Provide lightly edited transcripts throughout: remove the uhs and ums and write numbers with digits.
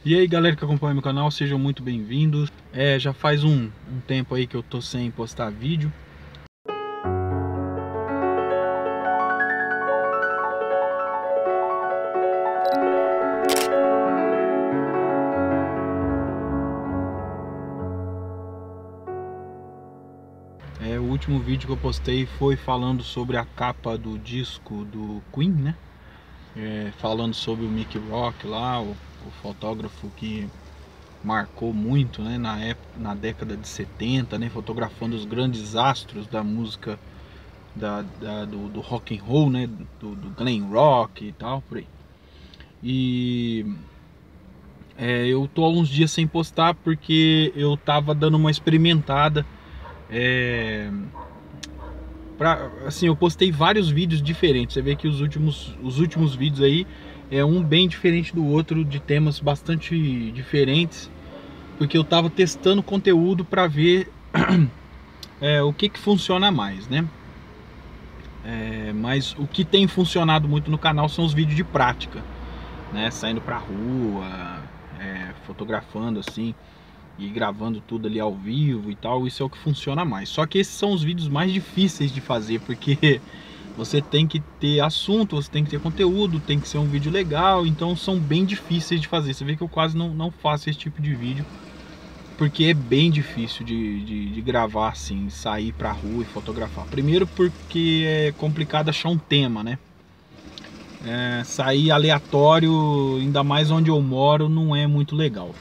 E aí galera que acompanha meu canal, sejam muito bem-vindos. Já faz um tempo aí que eu tô sem postar vídeo. O último vídeo que eu postei foi falando sobre a capa do disco do Queen, né? Falando sobre o Mickey Rock lá, o fotógrafo que marcou muito, né, na década de 70, né, fotografando os grandes astros da música do rock and roll, né, do glam rock e tal, por aí. E eu tô há uns dias sem postar porque eu tava dando uma experimentada. Assim, eu postei vários vídeos diferentes. Você vê que os últimos vídeos aí é um bem diferente do outro, de temas bastante diferentes, porque eu tava testando conteúdo para ver o que funciona mais, né? Mas o que tem funcionado muito no canal são os vídeos de prática, né? Saindo pra rua, fotografando assim e gravando tudo ali ao vivo e tal. Isso é o que funciona mais. Só que esses são os vídeos mais difíceis de fazer, porque você tem que ter assunto, você tem que ter conteúdo, tem que ser um vídeo legal. Então são bem difíceis de fazer. Você vê que eu quase não faço esse tipo de vídeo, porque é bem difícil de gravar assim, sair pra rua e fotografar. Primeiro porque é complicado achar um tema, né? Sair aleatório, ainda mais onde eu moro, não é muito legal.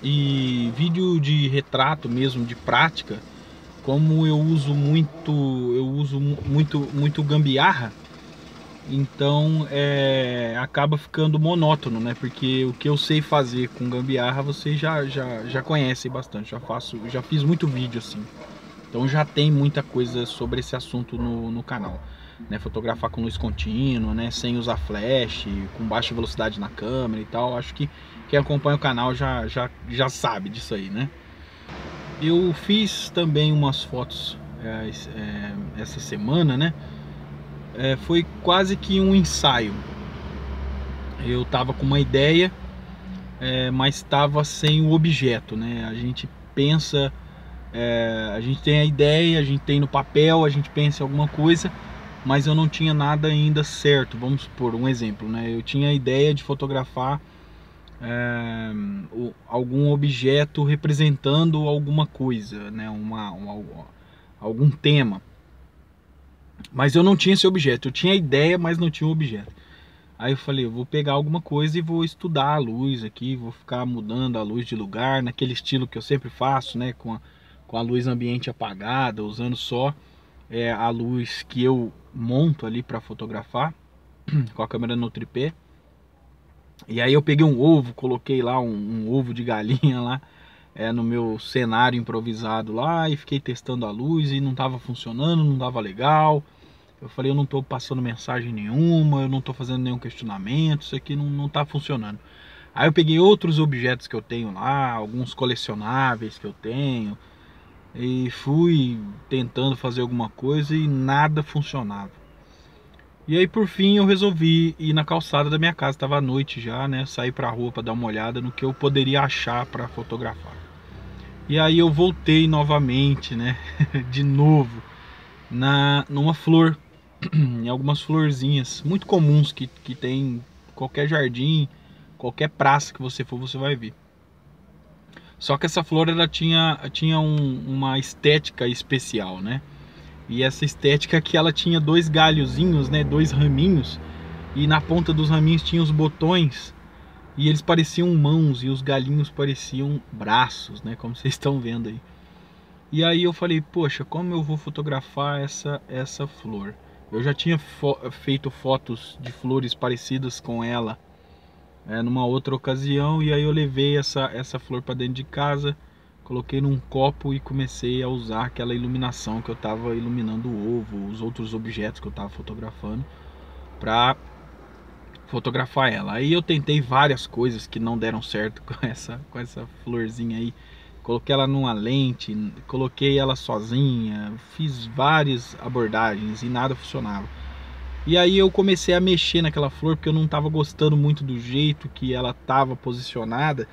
E vídeo de retrato mesmo, de prática, como eu uso muito gambiarra, então acaba ficando monótono, né? Porque o que eu sei fazer com gambiarra você já conhece bastante, já fiz muito vídeo assim. Então já tem muita coisa sobre esse assunto no canal, né? Fotografar com luz contínua, né? Sem usar flash, com baixa velocidade na câmera e tal. Acho que quem acompanha o canal já sabe disso aí, né? Eu fiz também umas fotos essa semana, né? Foi quase que um ensaio. Eu tava com uma ideia, mas estava sem o objeto, né? A gente pensa, a gente tem a ideia, a gente tem no papel, a gente pensa em alguma coisa, mas eu não tinha nada ainda certo. Vamos supor um exemplo, né? Eu tinha a ideia de fotografar algum objeto representando alguma coisa, né? Algum tema, mas eu não tinha esse objeto. Eu tinha a ideia, mas não tinha o objeto. Aí eu falei, eu vou pegar alguma coisa e vou estudar a luz aqui, vou ficar mudando a luz de lugar, naquele estilo que eu sempre faço, né? Com a luz ambiente apagada, usando só a luz que eu monto ali para fotografar, com a câmera no tripé. E aí eu peguei um ovo, coloquei lá um ovo de galinha lá no meu cenário improvisado lá, e fiquei testando a luz e não estava funcionando, não dava legal. Eu falei, eu não estou passando mensagem nenhuma, eu não estou fazendo nenhum questionamento, isso aqui não está funcionando. Aí eu peguei outros objetos que eu tenho lá, alguns colecionáveis que eu tenho, e fui tentando fazer alguma coisa e nada funcionava. E aí por fim eu resolvi ir na calçada da minha casa, estava à noite já, né? Sair pra rua para dar uma olhada no que eu poderia achar para fotografar. E aí eu voltei novamente, né? De novo numa flor, em algumas florzinhas muito comuns que tem em qualquer jardim, qualquer praça que você for, você vai ver. Só que essa flor ela tinha uma estética especial, né? E essa estética que ela tinha dois galhozinhos, né? Dois raminhos, e na ponta dos raminhos tinha os botões, e eles pareciam mãos e os galinhos pareciam braços, né? Como vocês estão vendo aí. E aí eu falei, poxa, como eu vou fotografar essa flor? Eu já tinha feito fotos de flores parecidas com ela numa outra ocasião, e aí eu levei essa flor para dentro de casa, coloquei num copo e comecei a usar aquela iluminação que eu estava iluminando o ovo, os outros objetos que eu estava fotografando, para fotografar ela. Aí eu tentei várias coisas que não deram certo com essa florzinha aí. Coloquei ela numa lente, coloquei ela sozinha, fiz várias abordagens e nada funcionava. E aí eu comecei a mexer naquela flor, porque eu não estava gostando muito do jeito que ela estava posicionada,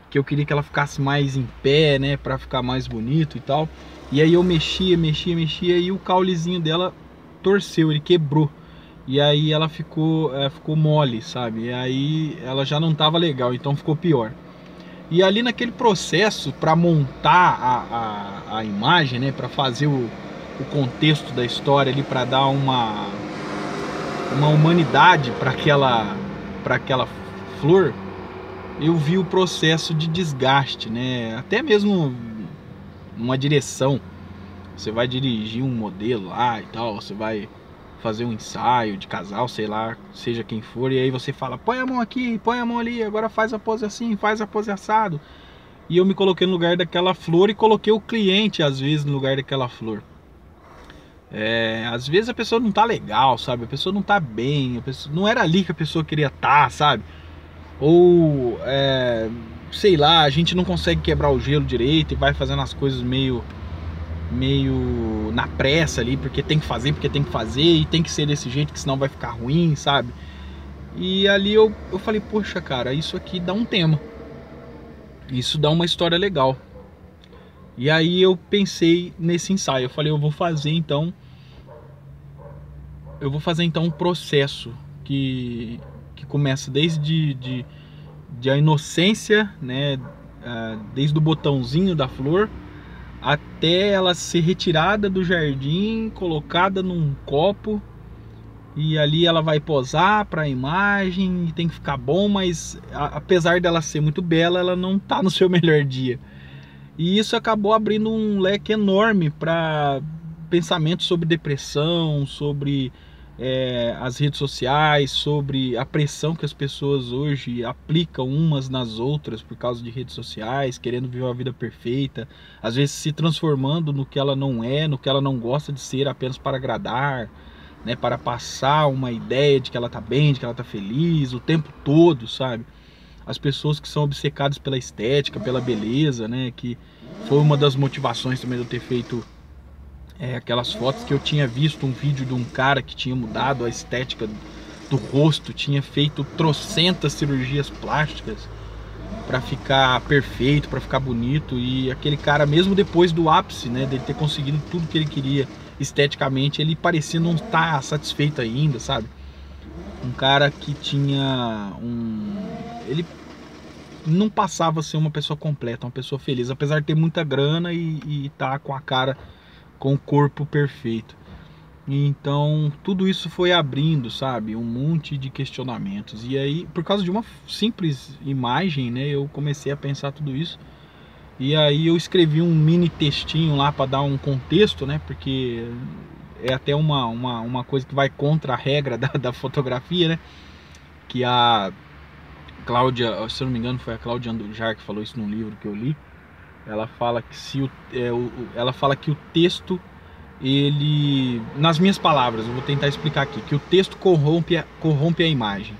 que eu queria que ela ficasse mais em pé, né, para ficar mais bonito e tal. E aí eu mexia e o caulezinho dela torceu, ele quebrou. E aí ela ficou mole, sabe? E aí ela já não estava legal, então ficou pior. E ali naquele processo para montar a imagem, né, para fazer o contexto da história ali, para dar uma humanidade para aquela flor, eu vi o processo de desgaste, né? Até mesmo uma direção. Você vai dirigir um modelo lá e tal, você vai fazer um ensaio de casal, sei lá, seja quem for, e aí você fala, põe a mão aqui, põe a mão ali, agora faz a pose assim, faz a pose assado. E eu me coloquei no lugar daquela flor e coloquei o cliente, às vezes, no lugar daquela flor. Às vezes a pessoa não tá legal, sabe? A pessoa não tá bem, não era ali que a pessoa queria estar, sabe? Ou, sei lá, a gente não consegue quebrar o gelo direito e vai fazendo as coisas meio na pressa ali, porque tem que fazer e tem que ser desse jeito, que senão vai ficar ruim, sabe? E ali eu falei, poxa, cara, isso aqui dá um tema, isso dá uma história legal. E aí eu pensei nesse ensaio, eu falei, eu vou fazer então um processo que começa desde a inocência, né, desde o botãozinho da flor até ela ser retirada do jardim, colocada num copo, e ali ela vai posar para a imagem, e tem que ficar bom, mas apesar dela ser muito bela, ela não tá no seu melhor dia. E isso acabou abrindo um leque enorme para pensamentos sobre depressão, sobre as redes sociais, sobre a pressão que as pessoas hoje aplicam umas nas outras por causa de redes sociais, querendo viver uma vida perfeita, às vezes se transformando no que ela não é, no que ela não gosta de ser, apenas para agradar, né, para passar uma ideia de que ela tá bem, de que ela tá feliz o tempo todo, sabe? As pessoas que são obcecadas pela estética, pela beleza, né, que foi uma das motivações também de eu ter feito aquelas fotos, que eu tinha visto um vídeo de um cara que tinha mudado a estética do rosto, tinha feito trocentas cirurgias plásticas para ficar perfeito, para ficar bonito, e aquele cara, mesmo depois do ápice, né, dele ter conseguido tudo que ele queria esteticamente, ele parecia não estar satisfeito ainda, sabe? Um cara que tinha ele não passava a ser uma pessoa completa, uma pessoa feliz, apesar de ter muita grana e tá com a cara, com o corpo perfeito. Então tudo isso foi abrindo, sabe, um monte de questionamentos. E aí, por causa de uma simples imagem, né, eu comecei a pensar tudo isso. E aí eu escrevi um mini textinho lá para dar um contexto, né, porque é até uma coisa que vai contra a regra da fotografia, né, que a Cláudia, se eu não me engano foi a Cláudia Andujar que falou isso num livro que eu li. Ela fala que ela fala que o texto, ele, nas minhas palavras, eu vou tentar explicar aqui, que o texto corrompe a imagem,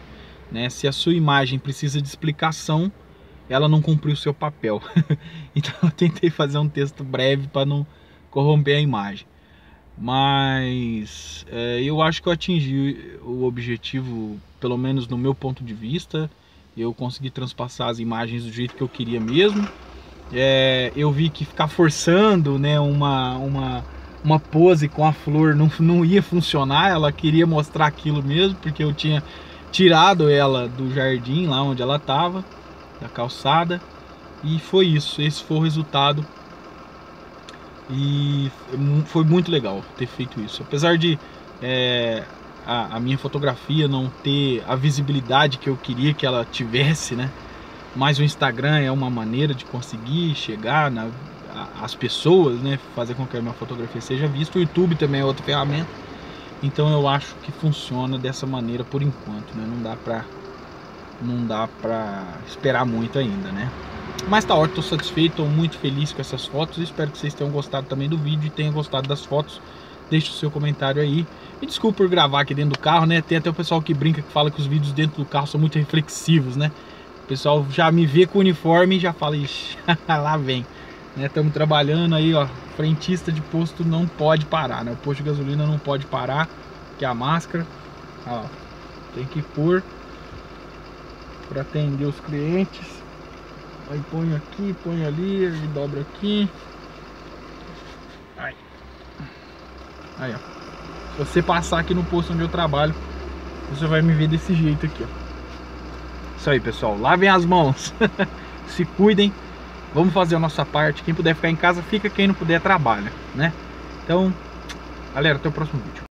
né? Se a sua imagem precisa de explicação, ela não cumpriu o seu papel. Então eu tentei fazer um texto breve para não corromper a imagem. Mas eu acho que eu atingi o objetivo, pelo menos no meu ponto de vista. Eu consegui transpassar as imagens do jeito que eu queria mesmo. Eu vi que ficar forçando, né, uma pose com a flor não ia funcionar. Ela queria mostrar aquilo mesmo, porque eu tinha tirado ela do jardim, lá onde ela estava, da calçada. E foi isso, esse foi o resultado. E foi muito legal ter feito isso. Apesar de a minha fotografia não ter a visibilidade que eu queria que ela tivesse, né? Mas o Instagram é uma maneira de conseguir chegar às pessoas, né? Fazer com que a minha fotografia seja vista. O YouTube também é outra ferramenta. Então eu acho que funciona dessa maneira por enquanto, né? Não dá pra esperar muito ainda, né? Mas tá ótimo, tô satisfeito, tô muito feliz com essas fotos. Espero que vocês tenham gostado também do vídeo e tenham gostado das fotos. Deixe o seu comentário aí. Me desculpe por gravar aqui dentro do carro, né? Tem até o pessoal que brinca, que fala que os vídeos dentro do carro são muito reflexivos, né? O pessoal já me vê com o uniforme e já fala, ixi, lá vem. Estamos trabalhando aí, ó. Frentista de posto não pode parar, né? O posto de gasolina não pode parar, que é a máscara. Ó, tem que pôr para atender os clientes. Aí põe aqui, põe ali, ele dobra aqui. Aí, ó. Se você passar aqui no posto onde eu trabalho, você vai me ver desse jeito aqui, ó. Isso aí, pessoal. Lavem as mãos. Se cuidem. Vamos fazer a nossa parte. Quem puder ficar em casa, fica. Quem não puder, trabalha, né? Então, galera, até o próximo vídeo.